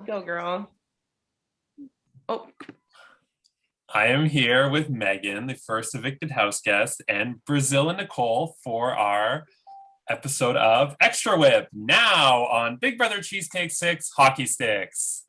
Go, girl. Oh, I am here with Meaghan, the first evicted house guest, and Brazil and Nicole for our episode of Extra Whip, now on Big Brother Cheesecake 6 Hockey Sticks.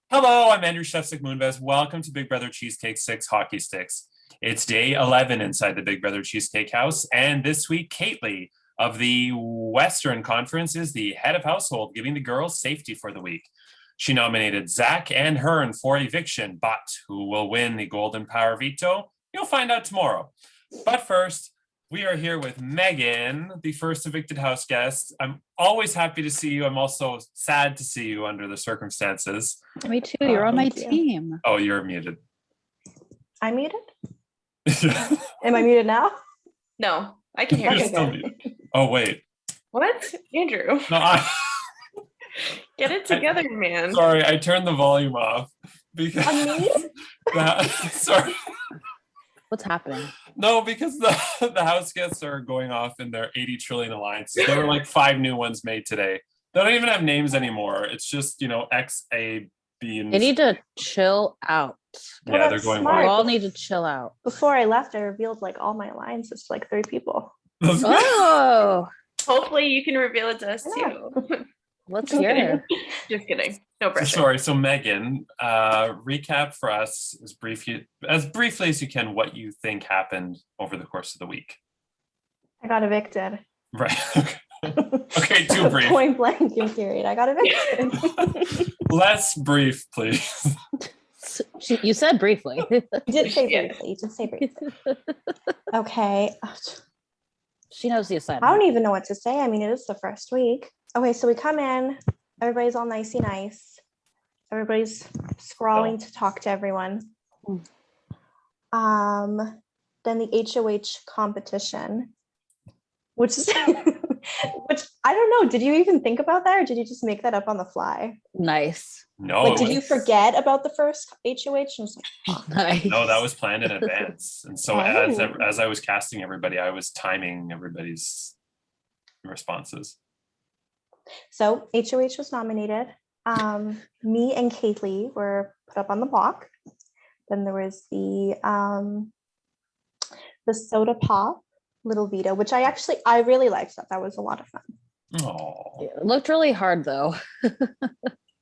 Hello, I'm Andrew Shefsick Moonves. Welcome to Big Brother Cheesecake 6 Hockey Sticks. It's day 11 inside the Big Brother Cheesecake house, and this week, Caitley of the Western Conference is the head of household, giving the girls safety for the week. She nominated Zach and Hearn for eviction, but who will win the Golden Power veto? You'll find out tomorrow. But first, we are here with Meaghan, the first evicted house guest. I'm always happy to see you. I'm also sad to see you under the circumstances. Me too. You're on my Thank you. team. Oh, you're muted. I'm muted? Am I muted now? No, I can hear You're you. still muted. Oh, wait. What? Andrew, No, get it together, man. sorry, I turned the volume off because On me? sorry. What's happening? No, because the house guests are going off in their 80 trillion alliances. There were like 5 new ones made today. They don't even have names anymore. It's just, X, A, B, and They need to chill out. yeah, Well, they're that's going We smart. wild. all need to chill out. Before I left, I revealed like all my alliances to like 3 people. Oh, Hopefully you can reveal it to us Yeah. let's Just hear kidding. it. Just kidding. No pressure. Sorry, so Meaghan, recap for us as briefly as you can what you think happened over the course of the week. I got evicted. Right. Okay, too brief. Point blank in period. I got evicted. Less brief, please. You said briefly. You did say Yeah. briefly. You did say briefly. Okay. She knows the I assignment. don't even know what to say. I mean, it is the first week. Okay, so we come in, everybody's all nicey nice. Everybody's scrawling to talk to everyone. Then the HOH competition, which is which I don't know. Did you even think about that, or did you just make that up on the fly? Nice. No, Like, did you forget about the first HOH? And was like, Nice. No, that was planned in advance. And so Oh. as I was casting everybody, I was timing everybody's responses. so HOH was nominated. Me and Kaylee were put up on the block. Then there was the soda pop little veto, which I really liked that. That was a lot of fun. Oh, It looked really hard though.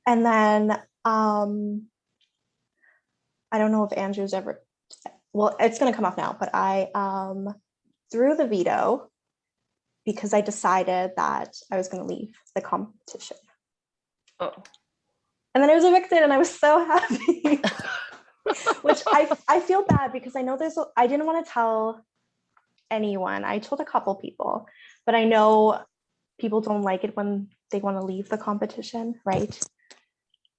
And then I don't know if Andrew's ever, well, it's gonna come off now, but I threw the veto because I decided that I was gonna leave the competition. Oh. And then I was evicted and I was so happy. Which I feel bad because I know I didn't want to tell anyone. I told a couple people, but I know people don't like it when they want to leave the competition, right?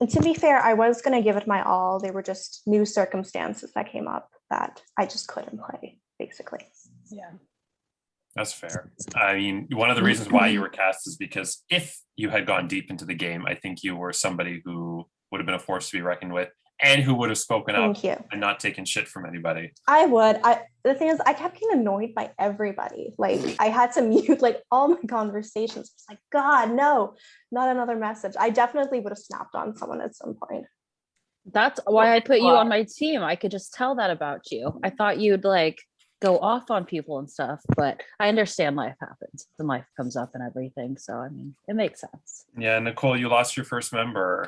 And to be fair, I was going to give it my all. They were just new circumstances that came up that I just couldn't play, basically. Yeah. that's fair. I mean, one of the reasons why you were cast is because if you had gone deep into the game, I think you were somebody who would have been a force to be reckoned with and who would have spoken up Thank you. and not taken shit from anybody. I would. The thing is, I kept getting annoyed by everybody. Like, I had to mute like all my conversations. It's like, God, no, not another message. I definitely would have snapped on someone at some point. That's why I put you on my team. I could just tell that about you. I thought you'd like go off on people and stuff, but I understand life happens and life comes up and everything. So I mean, it makes sense. Yeah, Nicole, you lost your first member.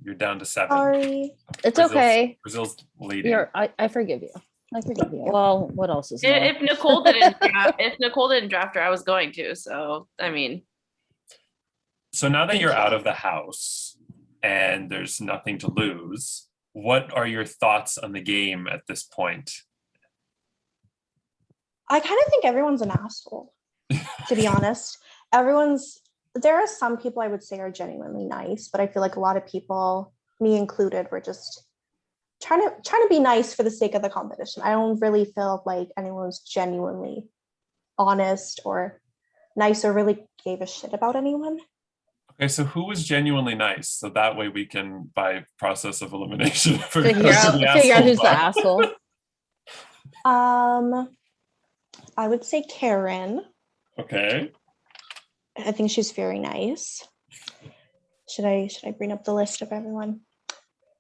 You're down to 7. Sorry. It's Brazil's- okay. Brazil's leading. I forgive you. I forgive you. Well, what else is new? If Nicole didn't draft her, I was going to. So I mean, So now that you're out of the house and there's nothing to lose, what are your thoughts on the game at this point? I kind of think everyone's an asshole, to be honest. Everyone's there are some people I would say are genuinely nice, but I feel like a lot of people, me included, were just trying to be nice for the sake of the competition. I don't really feel like anyone was genuinely honest or nice or really gave a shit about anyone. Okay, so who was genuinely nice? So that way we can, by process of elimination, Figure out who's the asshole. I would say Karen. Okay. I think she's very nice. Should I bring up the list of everyone?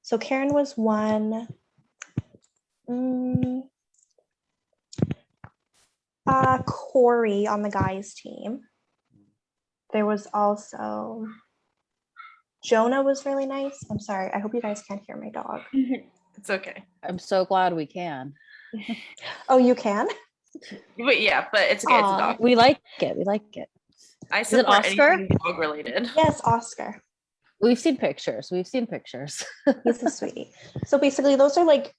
So Karen was one. Corey on the guys team. There was also Jonah was really nice. I'm sorry. I hope you guys can't hear my dog. It's okay. I'm so glad we can. Oh, you can? But yeah, but it's okay. It's a dog. We like it. We like it. I it support Oscar? anything dog related. Yes, Oscar. We've seen pictures. He's a sweetie. So basically, those are like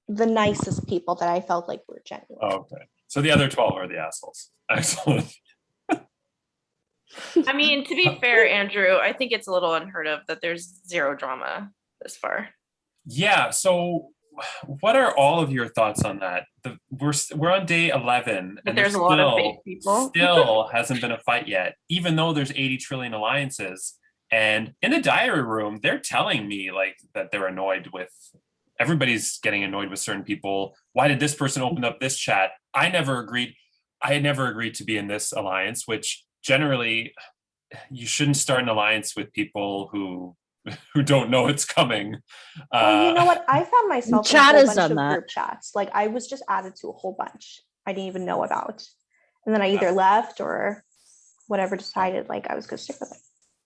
the nicest people that I felt like were genuine. Okay. So the other 12 are the assholes. Excellent. I mean, to be fair, Andrew, I think it's a little unheard of that there's zero drama this far. Yeah. So what are all of your thoughts on that? We're on day 11, But and there's a lot of fake people. Still hasn't been a fight yet, even though there's 80 trillion alliances. And in the diary room, they're telling me like that they're annoyed with. Everybody's getting annoyed with certain people. Why did this person open up this chat? I never agreed to be in this alliance, which generally you shouldn't start an alliance with people who don't know it's coming. Well, you know what? I found myself in a Chat whole has bunch done of that. group chats. Like I was just added to a whole bunch I didn't even know about. And then I either left or whatever, decided like I was going to stick with it.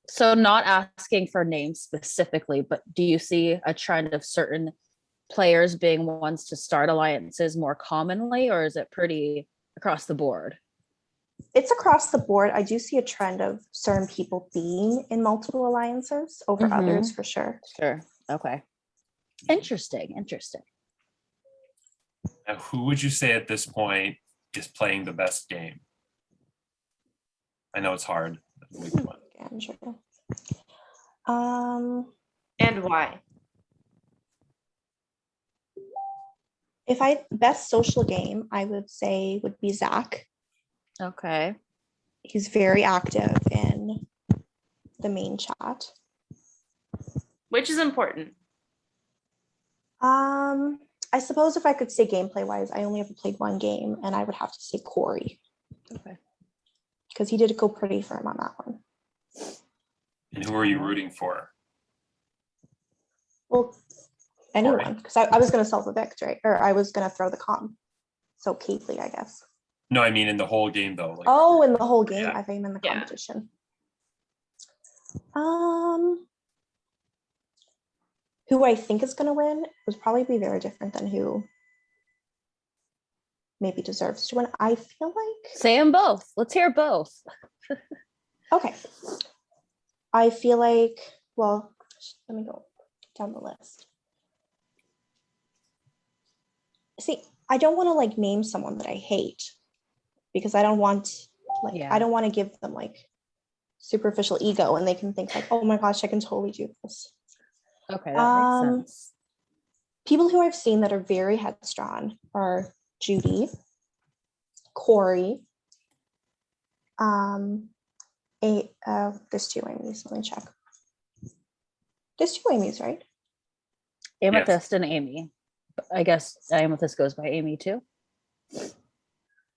So not asking for names specifically, but do you see a trend of certain players being ones to start alliances more commonly, or is it pretty across the board? It's across the board. I do see a trend of certain people being in multiple alliances over others for sure. Sure. Okay. Interesting. Now, who would you say at this point is playing the best game? I know it's hard. Andrew. And why? If I best social game, I would say would be Zach. Okay. He's very active in the main chat. Which is important. I suppose if I could say gameplay wise, I only ever played one game, and I would have to say Corey. Okay. Because he did go pretty firm on that one. And who are you rooting for? Well, anyone, because I was going to self-evict, right? Or I was going to throw the com. So Caitley, I guess. No, I mean in the whole game though. Like, in the whole game, I think in the competition. Who I think is going to win would probably be very different than who maybe deserves to win. I feel like. Say them both. Let's hear both. Okay. I feel like, well, let me go down the list. See, I don't want to like name someone that I hate because I don't want I don't want to give them like superficial ego and they can think like, oh my gosh, I can totally do this. Okay, that makes sense. People who I've seen that are very headstrong are Judy, Corey, there's two Amy's, let me check. There's two Amy's, right? Amethyst and Amy. I guess Amethyst goes by Amy too.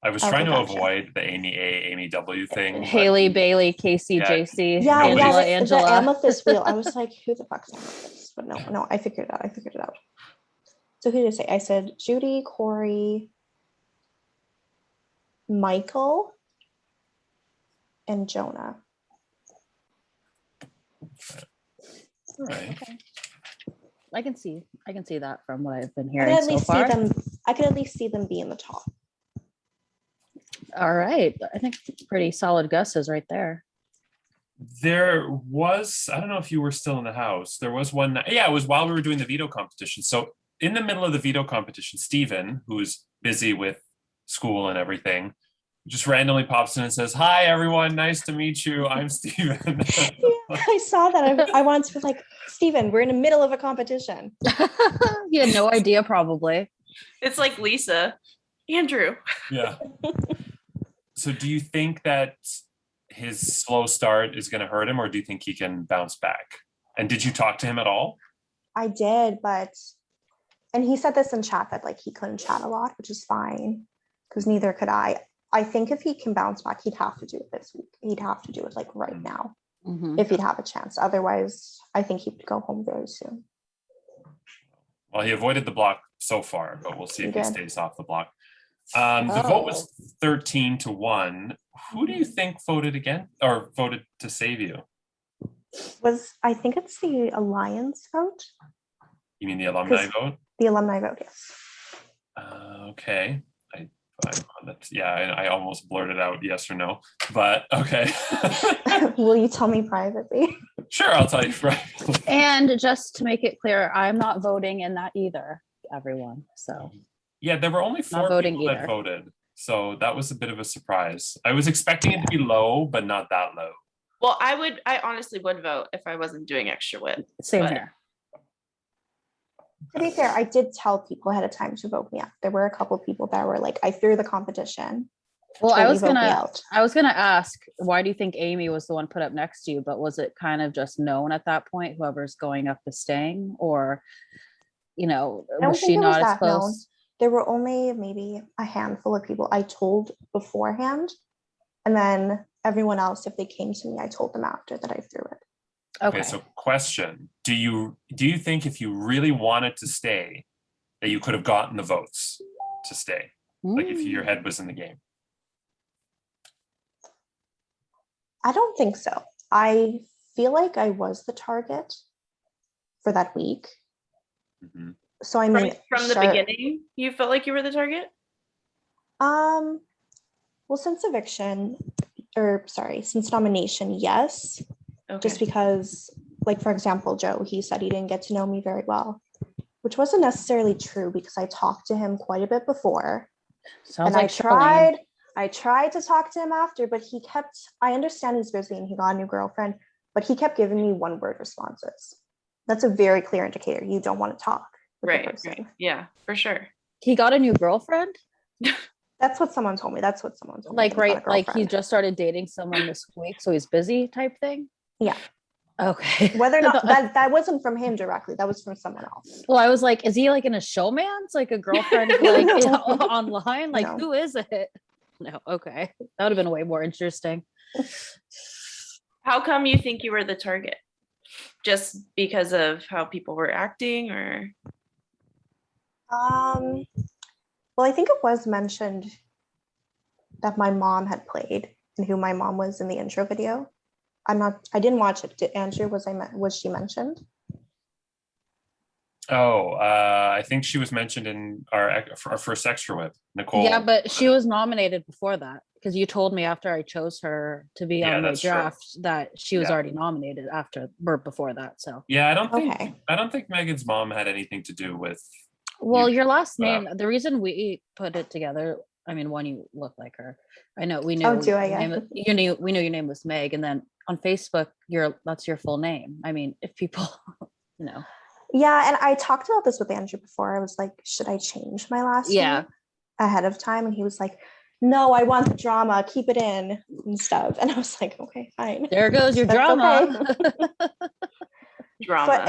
I was trying to avoid the Amy A, Amy W thing. Haley, Bailey, Casey, JC, Angela. The Amethyst wheel. I was like, who the fuck's Amethyst? But no, I figured it out. So who did I say? I said Judy, Corey, Michael, and Jonah. All right. Okay. I can see that from what I've been hearing so far. I could at least see them be in the top. All right. I think pretty solid guesses right there. There was, I don't know if you were still in the house. There was one. Yeah, it was while we were doing the veto competition. So in the middle of the veto competition, Stephen, who's busy with school and everything, just randomly pops in and says, "Hi, everyone. Nice to meet you. I'm Steven." I saw that. I wanted to be like, Steven, we're in the middle of a competition. He had no idea, probably. It's like Lisa, Andrew. Yeah. So do you think that his slow start is going to hurt him, or do you think he can bounce back? And did you talk to him at all? I did, and he said this in chat that like he couldn't chat a lot, which is fine because neither could I. I think if he can bounce back, he'd have to do it this week. He'd have to do it like right now if he'd have a chance. Otherwise, I think he'd go home very soon. Well, he avoided the block so far, but we'll see if he did. stays off the block. The vote was 13-1. Who do you think voted again or voted to save you? I think it's the Alliance vote. You mean the alumni vote? The alumni vote, yes. Okay. I almost blurted out yes or no, but okay. Will you tell me privately? Sure, I'll tell you privately. And just to make it clear, I'm not voting in that either, everyone. So yeah, there were only 4 people that voted. So that was a bit of a surprise. I was expecting it to be low, but not that low. Well, I honestly would vote if I wasn't doing extra whip. Same here. To be fair, I did tell people ahead of time to vote me out. There were a couple of people that were like, I threw the competition. Well, I was gonna ask, why do you think Amy was the one put up next to you? But was it kind of just known at that point, whoever's going up is staying, or was she not as close? Known. There were only maybe a handful of people I told beforehand, and then everyone else, if they came to me, I told them after that I threw it. Okay, so question. Do you think if you really wanted to stay, that you could have gotten the votes to stay? Like if your head was in the game? I don't think so. I feel like I was the target for that week. Mm-hmm. So I mean, from the beginning, you felt like you were the target? Well, since since nomination, yes. Okay. Just because, like, for example, Joe, he said he didn't get to know me very well, which wasn't necessarily true because I talked to him quite a bit before. Sounds like I tried to talk to him after, but I understand he's busy and he got a new girlfriend, but he kept giving me one-word responses. That's a very clear indicator. You don't want to talk with the person. Right. Yeah, for sure. He got a new girlfriend? That's what someone told me. Like he just started dating someone this week, so he's busy type thing? Yeah. Okay. Whether or not that wasn't from him directly, that was from someone else. Well, I was like, is he like in a showman's, like a girlfriend like online? Like, no. Who is it? No, okay. That would have been way more interesting. How come you think you were the target? Just because of how people were acting, or? Well, I think it was mentioned that my mom had played and who my mom was in the intro video. I didn't watch it. Did Andrew, was she mentioned? Oh, I think she was mentioned in our first extra whip, Nicole. Yeah, but she was nominated before that because you told me after I chose her to be on my draft that she was already nominated before that. So yeah, I don't think Meaghan's mom had anything to do with. Well, your last name. The reason we put it together. I mean, one, you look like her. I know we knew. Oh, do I? Yeah. We knew your name was Meg, and then on Facebook, that's your full name. I mean, if people, Yeah, and I talked about this with Andrew before. I was like, should I change my last name ahead of time? And he was like, no, I want the drama. Keep it in and stuff. And I was like, okay, fine. There goes your drama. Okay. Drama. But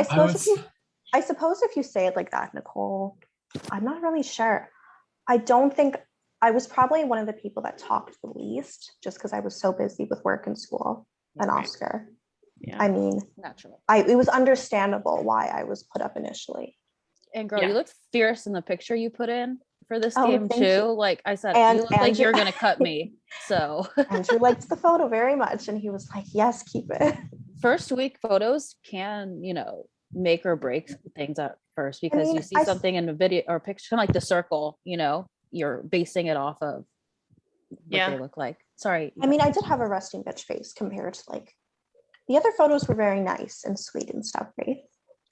I suppose if you say it like that, Nicole, I'm not really sure. I don't think I was probably one of the people that talked the least just because I was so busy with work and school and Oscar. Yeah. I mean, naturally, it was understandable why I was put up initially. And girl, you look fierce in the picture you put in for this game too. You. Like I said, you look like you're gonna cut me. So Andrew liked the photo very much, and he was like, "Yes, keep it." First week photos can, make or break things at first because you see something in a video or picture, kind of like the circle. You're basing it off of what they look like. Sorry. I mean, I did have a resting bitch face compared to like the other photos were very nice and sweet and stuff, right?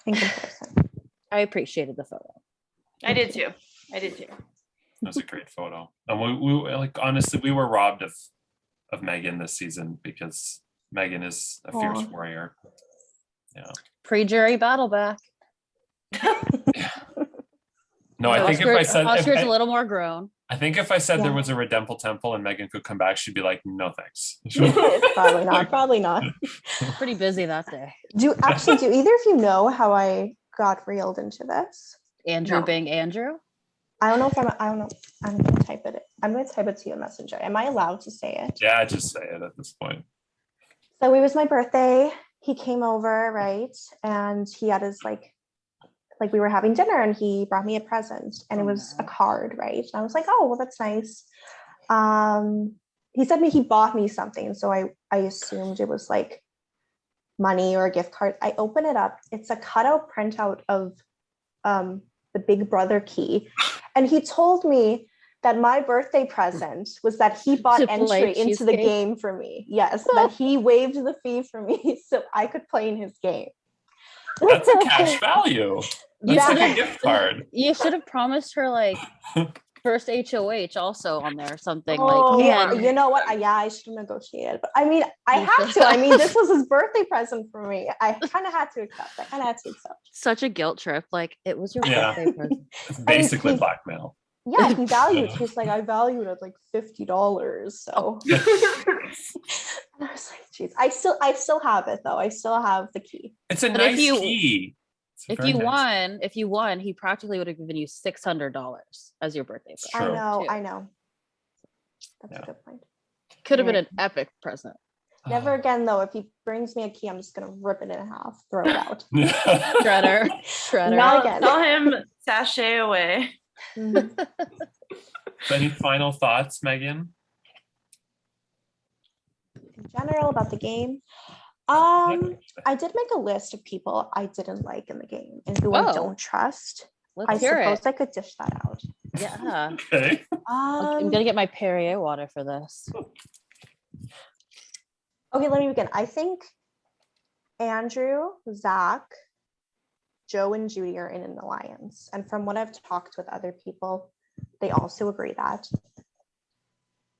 In comparison. I appreciated the photo. I did too. That was a great photo. And we like honestly, we were robbed of Meaghan this season because Meaghan is a fierce Aw. warrior. Yeah. Pre-jury battle back. No, I think if I said Oscar's a little more grown. I think if I said there Yeah. was a Redempble Temple and Meaghan could come back, she'd be like, no thanks. Probably not. Probably not. Pretty busy that day. Do either of you know how I got reeled into this? Andrew No. being Andrew. I don't know. I'm gonna type it. I'm gonna type it to you in Messenger. Am I allowed to say it? Yeah, just say it at this point. So it was my birthday. He came over, right? And he had his like we were having dinner and he brought me a present and it was a card, right? And I was like, oh, well, that's nice. He said he bought me something. So I assumed it was like money or a gift card. I open it up. It's a cutout printout of the Big Brother key. And he told me that my birthday present was that he bought To play entry into the Cheesecake? game for me. Yes, that he waived the fee for me so I could play in his game. That's a cash value. That's like a gift card. You should have promised her like first HOH also on there or something. Oh, like, yeah, man, you know what? I should have negotiated. But I mean, I You have should. to. I mean, this was his birthday present for me. I kind of had to accept. such a guilt trip. Like it was your Yeah. birthday present. It's basically he- blackmail. Yeah, he valued. He's like, I valued it like $50. So and I was like, geez, I still have it though. I still have the key. It's a But if nice you- key. It's If very you nice. won, he practically would have given you $600 as your birthday present. True. I know. That's Yeah. a good point. Could have been an epic present. Never again though. If he brings me a key, I'm just gonna rip it in half, throw it out. Shredder. Not again. Tell him sashay away. Mhm. Any final thoughts, Meaghan? In general about the game. Yeah. I did make a list of people I didn't like in the game and who I Oh. don't trust. Let's I hear suppose it. I could dish that out. Yeah. Okay. I'm gonna get my Perrier water for this. Okay, let me begin. I think Andrew, Zach, Joe, and Judy are in an alliance. And from what I've talked with other people, they also agree that.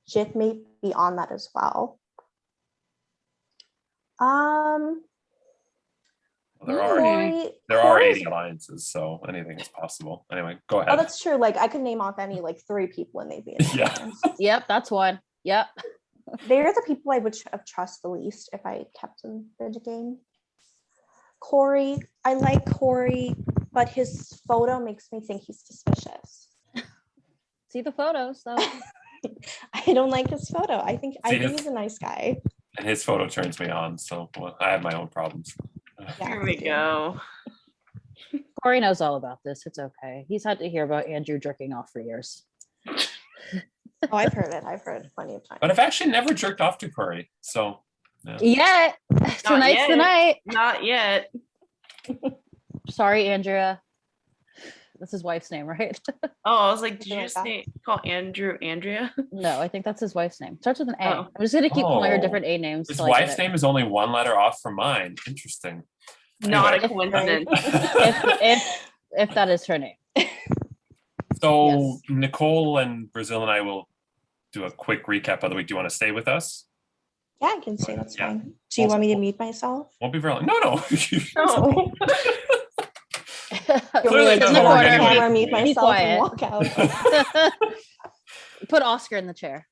Jit may be on that as well. There are Corey's- 80 alliances, so anything is possible. Anyway, go Oh, ahead. that's true. Like I could name off any like 3 people and they'd be in an Yeah. alliance. Yep, that's one. Yep. They're the people I would have trust the least if I kept in the game. Corey, I like Corey, but his photo makes me think he's suspicious. See the photos though. I don't like his photo. I think his- he's a nice guy. And his photo turns me on, so well, I have my own problems. Yeah, Here we go. Corey knows all about this. It's okay. He's had to hear about Andrew jerking off for years. Oh, I've heard it. I've heard it plenty of times. But I've actually never jerked off to Corey, so Yet. Tonight's the yet. night. Not yet. Sorry, Andrea. That's his wife's name, right? Oh, I was like, did Something you like just that. call Andrew Andrea? No, I think that's his wife's name. Starts with an A. Oh. I'm just gonna keep calling her Oh. different A names. his till I get wife's it. name is only one letter off from mine. Interesting. Not a Anyway. coincidence. if that is her name. So Yes. Nicole and Brazil and I will do a quick recap of the week. Do you want to stay with us? Yeah, I can say that's Yeah. fine. Do you want me to mute myself? Won't be very long. No. No. Clearly Like, doesn't turn work on the anyway. camera, mute Be myself, and quiet. walk out. Put Oscar in the chair.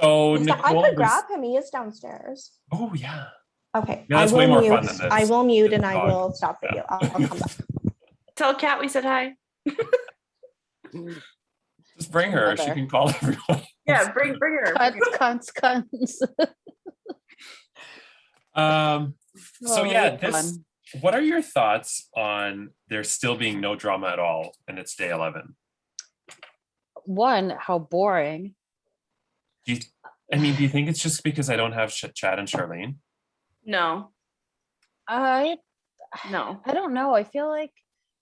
So Is that- I Nicole. could grab him. He is downstairs. Oh yeah. Okay. Yeah, that's I will way more mute. fun than this. I will mute and It's I dog. will stop video. I'll come back. Tell Kat we said hi. Just bring her. She Okay. can call everyone. Yeah, bring her. Cunts. So Oh, yeah, it's this. fun. What are your thoughts on there still being no drama at all, and it's day 11? One, how boring. Do you think it's just because I don't have Chad and Charlene? No, I no. don't know. I feel like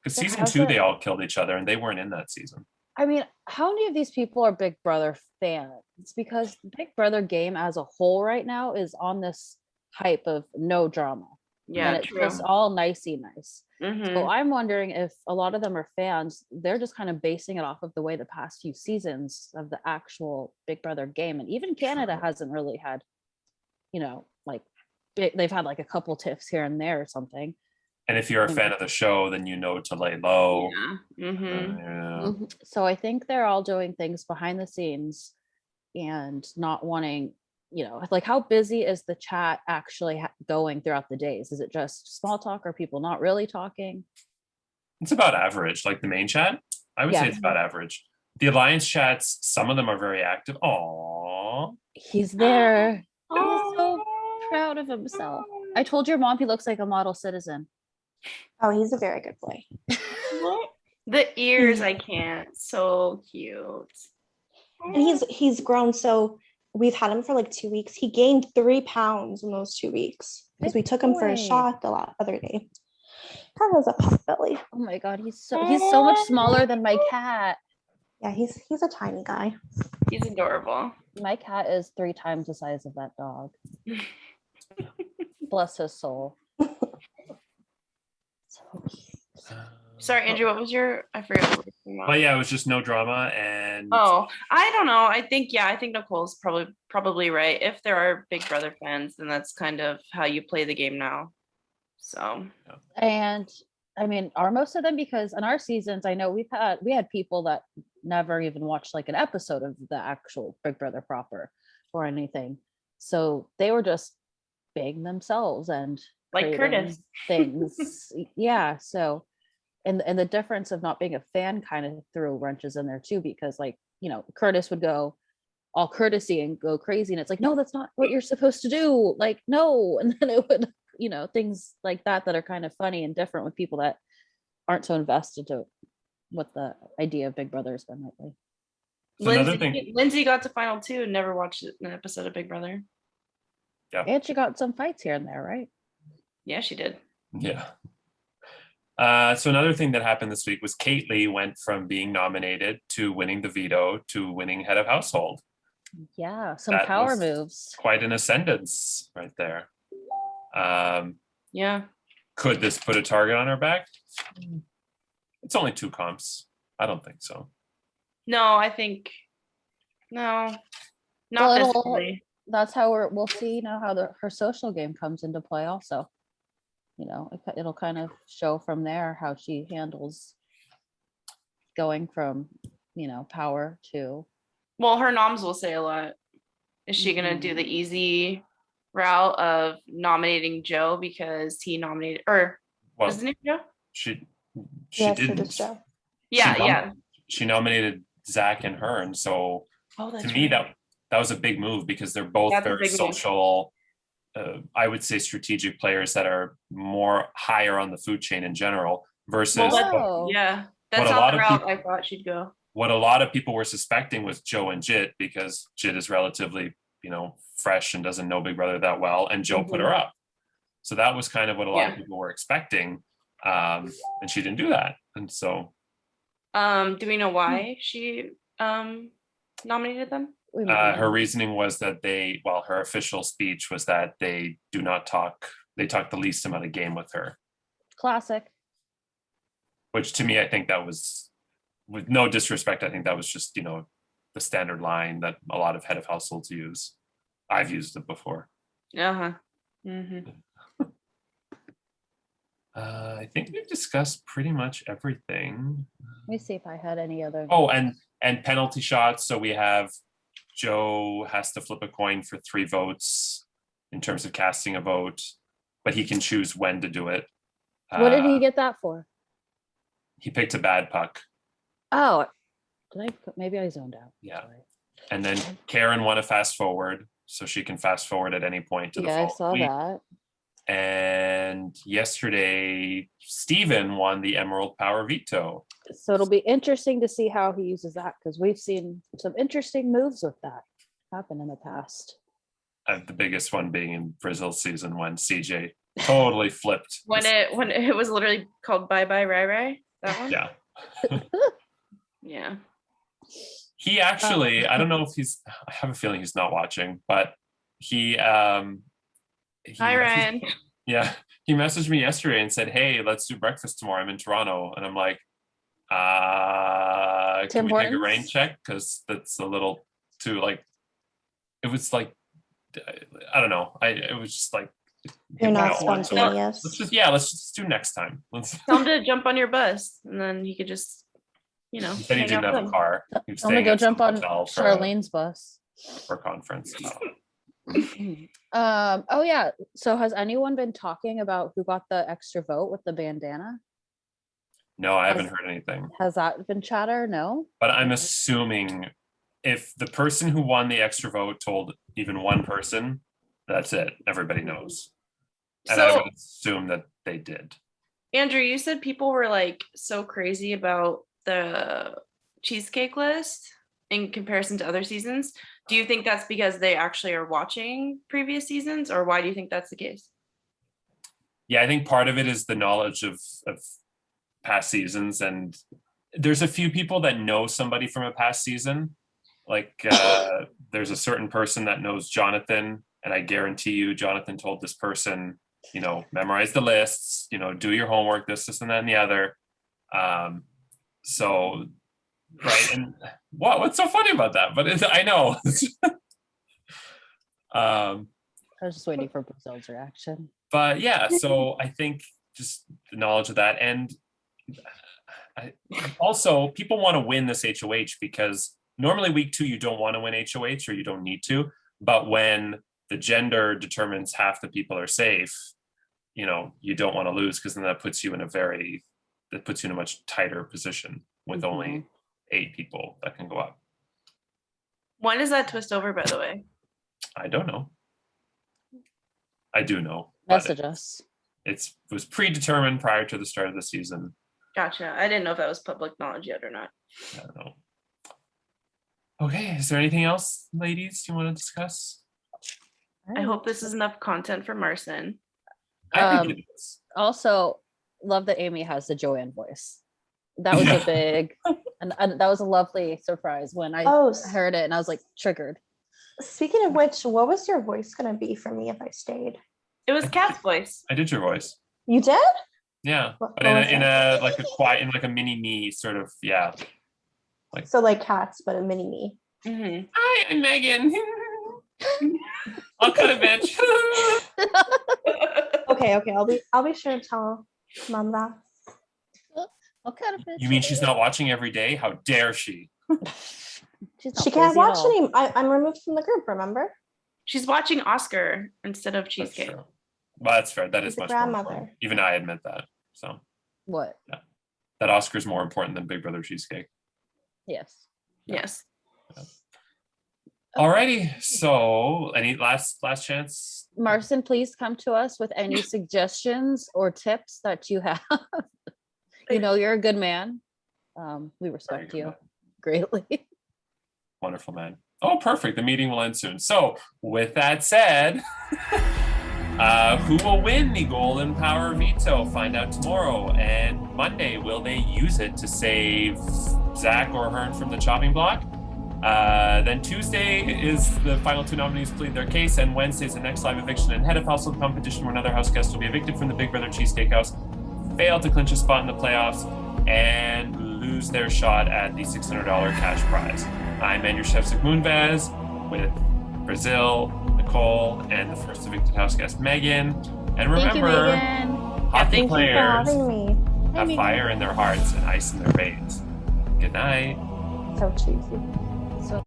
Because There season 2, they hasn't- all killed each other, and they weren't in that season. I mean, how many of these people are Big Brother fans? It's because the Big Brother game as a whole right now is on this hype of no drama. Yeah, and it's true. just all nicey nice. Mhm. So I'm wondering if a lot of them are fans, they're just kind of basing it off of the way the past few seasons of the actual Big Brother game. And even Canada True. hasn't really had, like they've had like a couple tiffs here and there or something. And if you're a fan of the show, then you know to lay low. Yeah. Mhm. Yeah. So I think they're all doing things behind the scenes and not wanting, like how busy is the chat actually going throughout the days? Is it just small talk or people not really talking? It's about average, like the main chat. I would say it's about average. The alliance chats, some of them are very active. Aww. He's there. Oh. He's so proud of himself. I told your mom he looks like a model citizen. Oh, he's a very good boy. The ears, I can't. So cute. And he's grown. So we've had him for like 2 weeks. He gained 3 pounds in those 2 weeks because we took him for a shot the other day. Kind of has a pot belly. Oh my god, he's so much smaller than my cat. Yeah, he's a tiny guy. He's adorable. My cat is 3 times the size of that dog. Bless his soul. So Sorry, Andrew, what was I forget what we were talking about. But yeah, it was just no drama. And Oh, I don't know. I think Nicole's probably right. If there are Big Brother fans, then that's kind of how you play the game now. So, and I mean, are most of them, because in our seasons, I know we had people that never even watched like an episode of the actual Big Brother proper or anything. So they were just being themselves and like Curtis things. Yeah. So and the difference of not being a fan kind of threw wrenches in there too, because like, Curtis would go all courtesy and go crazy. And it's like, no, that's not what you're supposed to do. Like, no. And then it would, things like that are kind of funny and different with people that aren't so invested to what the idea of Big Brother has been lately. Lindsay got to final 2 and never watched an episode of Big Brother. Yeah. And she got some fights here and there, right? Yeah, she did. Yeah. So another thing that happened this week was Kaitlyn went from being nominated to winning the veto to winning head of household. Yeah, some power moves. Quite an ascendance right there. Yeah. Could this put a target on her back? It's only 2 comps. I don't think so. No, I think no, not necessarily. That's how we'll see how her social game comes into play also. It'll kind of show from there how she handles going from, power to. Well, her noms will say a lot. Is she going to do the easy route of nominating Joe because he nominated, or was his name Joe? She yes, didn't. it is Joe. Yeah, She nominated Zach and her, and so to me that was a big move because they're both very social. I would say strategic players that are more higher on the food chain in general versus that's not the route I thought she'd go. What a lot of people were suspecting was Joe and Jit, because Jit is relatively, fresh and doesn't know Big Brother that well, and Joe put her up. So that was kind of what a lot of people were expecting, and she didn't do that. And so, do we know why she nominated them? Her reasoning was that her official speech was that they do not talk. They talk the least amount of game with her. Classic. Which to me, I think that was, with no disrespect, I think that was just, the standard line that a lot of head of households use. I've used it before. Uh-huh. Mm-hmm. I think we've discussed pretty much everything. Let me see if I had any other. Oh, and penalty shots. So we have Joe has to flip a coin for 3 votes in terms of casting a vote, but he can choose when to do it. What did he get that for? He picked a bad puck. Oh, maybe I zoned out. Yeah. Sorry. And then Karen won a fast forward, so she can fast forward at any point to the I saw that. And yesterday, Steven won the Emerald Power Veto. So it'll be interesting to see how he uses that, because we've seen some interesting moves with that happen in the past. The biggest one being in Brazil season when CJ totally flipped. When it was literally called Bye Bye Rai Rai. That one? Yeah. Yeah. He actually, I don't know if I have a feeling he's not watching, but he Hi, Ryan. He he messaged me yesterday and said, "Hey, let's do breakfast tomorrow. I'm in Toronto," and I'm like, "Can we take a rain check? Because that's a little too like." It was like, I don't know. It was just like, You're not let's spontaneous. let's just do next time. Tell him to jump on your bus, and then he could just, He said he didn't have a car. He was I'm gonna staying go at some jump on hotel Charlene's bus. for a conference. Oh yeah. So has anyone been talking about who got the extra vote with the bandana? No, I haven't heard anything. Has that been chatter? No. But I'm assuming if the person who won the extra vote told even one person, that's it. Everybody knows. And I would assume that they did. Andrew, you said people were like so crazy about the cheesecake list in comparison to other seasons. Do you think that's because they actually are watching previous seasons, or why do you think that's the case? Yeah, I think part of it is the knowledge of past seasons, and there's a few people that know somebody from a past season. Like there's a certain person that knows Jonathan, and I guarantee you Jonathan told this person, memorize the lists, do your homework, this, and that, and the other. So, right. And what's so funny about that? But I know. I was just waiting for Brazil's reaction. But yeah, so I think just the knowledge of that. And also people want to win this HOH because normally week 2, you don't want to win HOH or you don't need to. But when the gender determines half the people are safe, you don't want to lose, because then that puts you in a much tighter position with only 8 people that can go up. When does that twist over, by the way? I don't know. I do know. Message us. It was predetermined prior to the start of the season. Gotcha. I didn't know if that was public knowledge yet or not. I don't know. Okay, is there anything else, ladies, you want to discuss? I hope this is enough content for Marcin. I think it is. Also, love that Amy has the Joanne voice. That was a big, and that was a lovely surprise when I heard it, and I was like triggered. Speaking of which, what was your voice going to be for me if I stayed? It was Kat's voice. I did your voice. You did? Yeah, but in a like a mini me sort of, yeah. So like Cats, but a mini me. Mm-hmm. Hi, I'm Meaghan. I'll cut a bitch. Okay. I'll be sure to tell Mom that. What kind of bitch? You mean she's not watching every day? How dare she? She can't watch any. I'm removed from the group, remember? She's watching Oscar instead of Cheesecake. That's true. Well, that's fair. That is much more grandmother. important. Even I admit that. So What? yeah. That Oscar's more important than Big Brother Cheesecake. Yes. Yes. Alrighty. So any last chance? Marcin, please come to us with any suggestions or tips that you have. You're a good man. We respect you greatly. Wonderful, man. Oh, perfect. The meeting will end soon. So with that said, who will win the Golden Power Veto? Find out tomorrow. And Monday, will they use it to save Zach or Hearn from the chopping block? Then Tuesday is the final 2 nominees plead their case, and Wednesday is the next live eviction and head of household competition where another house guest will be evicted from the Big Brother Cheesecake House, fail to clinch a spot in the playoffs, and lose their shot at the $600 cash prize. I'm your chef Zach Moonvaz with Brazil, Nicole, and the first evicted house guest Meaghan. And remember, hockey players have fire in their hearts and ice in their veins. Good night. So cheesy.